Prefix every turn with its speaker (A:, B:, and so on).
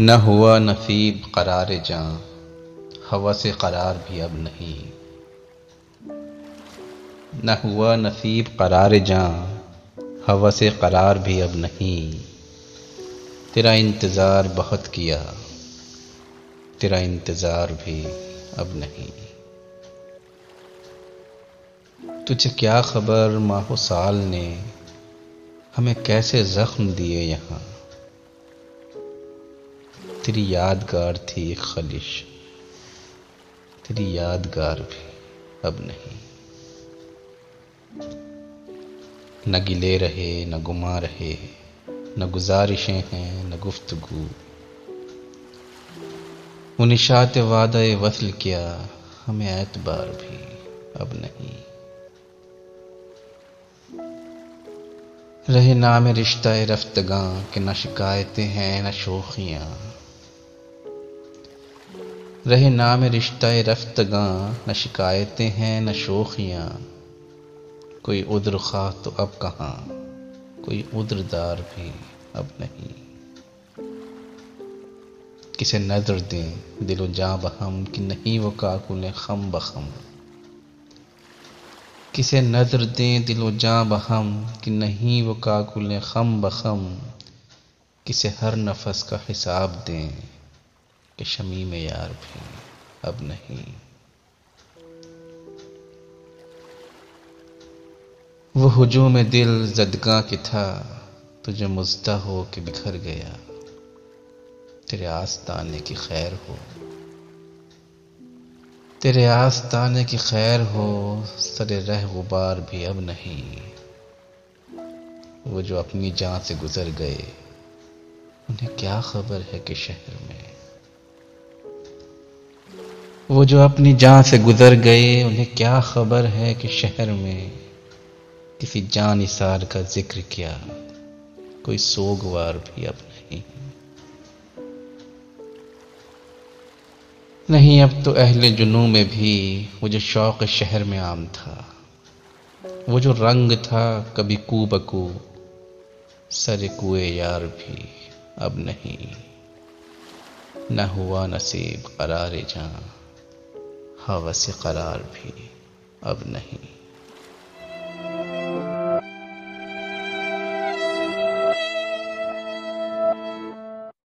A: نہ ہوا نصیب قرار جاں، ہوس قرار بھی اب نہیں۔ نہ ہوا نصیب قرار جاں، ہوس قرار بھی اب نہیں۔ تیرا انتظار بہت کیا، تیرا انتظار بھی اب نہیں۔ تجھے کیا خبر ماہ و سال نے ہمیں کیسے زخم دیے یہاں۔ تیری یادگار تھی ایک خلش، تیری یادگار بھی اب نہیں۔ نہ گلے رہے نہ گما رہے، نہ گزارشیں ہیں نہ گفتگو۔ وہ نشاط وعدہ وصل کیا، ہمیں اعتبار بھی اب نہیں۔ رہے نام رشتہ رفتگاں کہ نہ شکایتیں ہیں نہ شوخیاں۔ رہے نام رشتہ رفتگاں نہ شکایتیں ہیں نہ شوخیاں۔ کوئی عذر خواہ تو اب کہاں، کوئی عذر دار بھی اب نہیں۔ کسے نظر دیں دل و جاں بہم کہ نہیں وہ کاکل خم بخم۔ کسے نظر دیں دل و جاں بہم کہ نہیں وہ کاکل خم بخم۔ کسے ہر نفس کا حساب دیں کہ شمیم یار بھی اب نہیں۔ وہ ہجوم دل زدگاں کہ تھا، تجھے مژدہ ہو کہ بکھر گیا۔ تیرے آستانے کی خیر ہو، تیرے آستانے کی خیر ہو، سر رہ غبار بھی اب نہیں۔ وہ جو اپنی جان سے گزر گئے، انہیں کیا خبر ہے کہ شہر میں۔ وہ جو اپنی جان سے گزر گئے، انہیں کیا خبر ہے کہ شہر میں کسی جان نثار کا ذکر کیا، کوئی سوگوار بھی اب نہیں۔ نہیں اب تو اہل جنوں میں بھی وہ جو شوق شہر میں عام تھا، وہ جو رنگ تھا کبھی کو بکو، سر کوئے یار بھی اب نہیں۔ نہ ہوا نصیب قرار جاں، ہوس قرار بھی اب نہیں۔